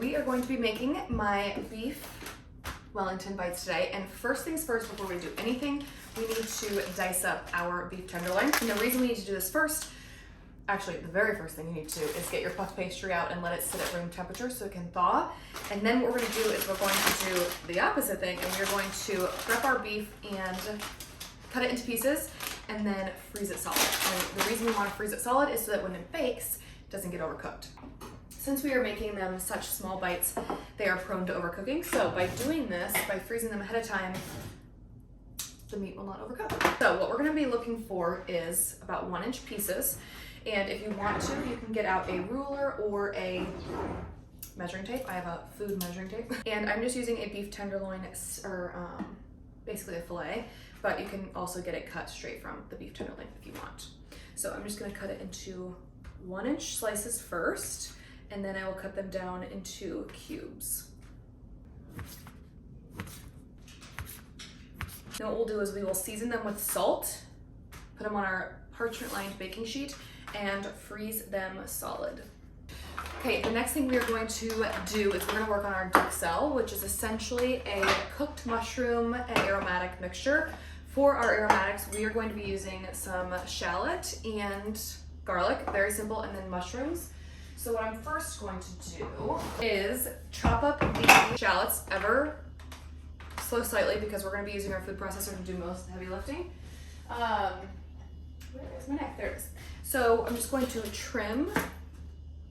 we are going to be making my beef Wellington bites today. And first things first, before we do anything, we need to dice up our beef tenderloin. And the reason we need to do this first, actually the very first thing you need to do is get your puff pastry out and let it sit at room temperature so it can thaw. And then what we're gonna do is we're going to do the opposite thing, and we're going to prep our beef and cut it into pieces and then freeze it solid. And the reason we want to freeze it solid is so that when it bakes, it doesn't get overcooked. Since we are making them such small bites, they are prone to overcooking. So by doing this, by freezing them ahead of time, the meat will not overcook. So what we're gonna be looking for is about 1-inch pieces. And if you want to, you can get out a ruler or a measuring tape. I have a food measuring tape. And I'm just using a beef tenderloin, or basically a filet, but you can also get it cut straight from the beef tenderloin if you want. So I'm just gonna cut it into 1-inch slices first, and then I will cut them down into cubes. Now what we'll do is we will season them with salt, put them on our parchment-lined baking sheet, and freeze them solid. Okay, the next thing we are going to do is we're gonna work on our duxelle, which is essentially a cooked mushroom and aromatic mixture. For our aromatics, we are going to be using some shallot and garlic, very simple, and then mushrooms. So what I'm first going to do is chop up the shallots ever so slightly, because we're going to be using our food processor to do most of the heavy lifting. Where is my knife? There it is. So I'm just going to trim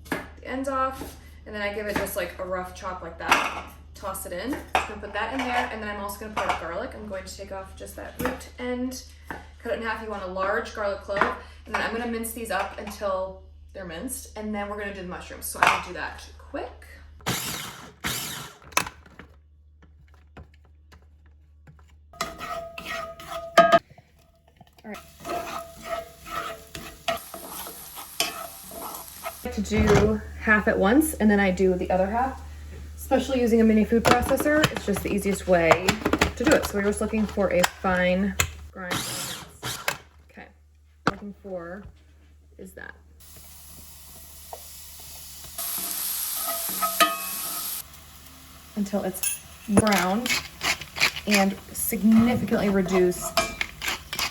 the ends off, and then I give it just like a rough chop like that. Toss it in. I'm going to put that in there, and then I'm also going to put up garlic. I'm going to take off just that root end, cut it in half. You want a large garlic clove, and then I'm going to mince these up until they're minced, and then we're going to do the mushrooms. So I'm going to do that quick. All right. I like to do half at once, and then I do the other half. Especially using a mini food processor, it's just the easiest way to do it. So we're just looking for a fine grind. Okay, what I'm looking for is that. Until it's brown and significantly reduced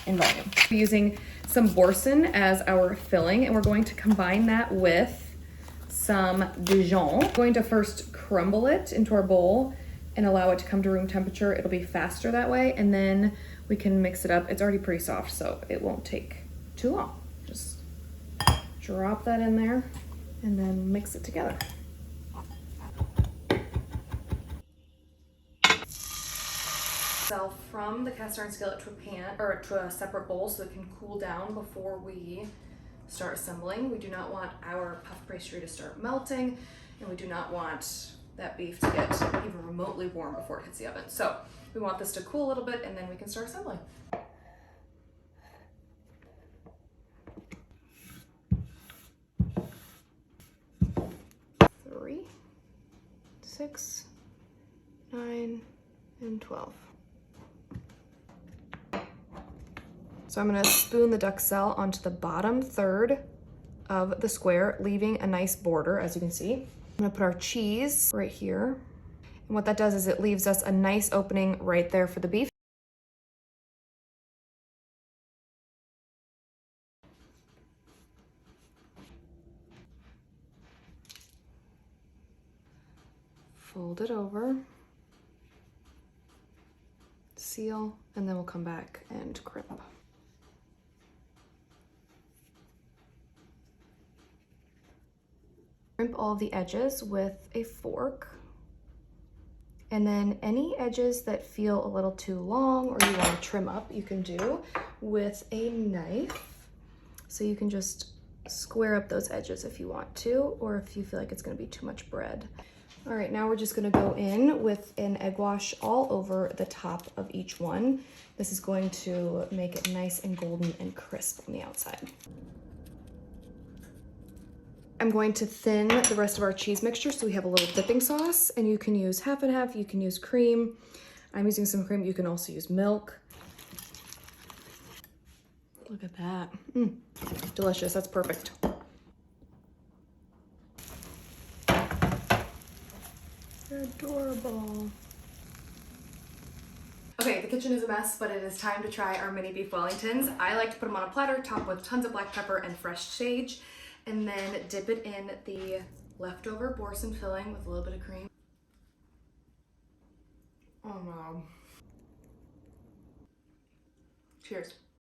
in volume. We're using some boursin as our filling, and we're going to combine that with some Dijon. We're going to first crumble it into our bowl and allow it to come to room temperature. It'll be faster that way, and then we can mix it up. It's already pretty soft, so it won't take too long. Just drop that in there and then mix it together. From the cast iron skillet to a pan, or to a separate bowl, so it can cool down before we start assembling. We do not want our puff pastry to start melting, and we do not want that beef to get even remotely warm before it hits the oven. So we want this to cool a little bit, and then we can start assembling. Three, 6, 9, and 12. So I'm gonna spoon the duxelle onto the bottom third of the square, leaving a nice border, as you can see. I'm gonna put our cheese right here. And what that does is it leaves us a nice opening right there for the beef. Fold it over, seal, and then we'll come back and crimp. Crimp all the edges with a fork, and then any edges that feel a little too long or you want to trim up, you can do with a knife. So you can just square up those edges if you want to, or if you feel like it's going to be too much bread. All right, now we're just going to go in with an egg wash all over the top of each one. This is going to make it nice and golden and crisp on the outside. I'm going to thin the rest of our cheese mixture so we have a little dipping sauce, and you can use half and half, you can use cream. I'm using some cream, you can also use milk. Look at that. Delicious, that's perfect. adorable. Okay, the kitchen is a mess, but it is time to try our mini beef Wellingtons. I like to put them on a platter, topped with tons of black pepper and fresh sage, and then dip it in the leftover boursin filling with a little bit of cream. Oh no. Cheers.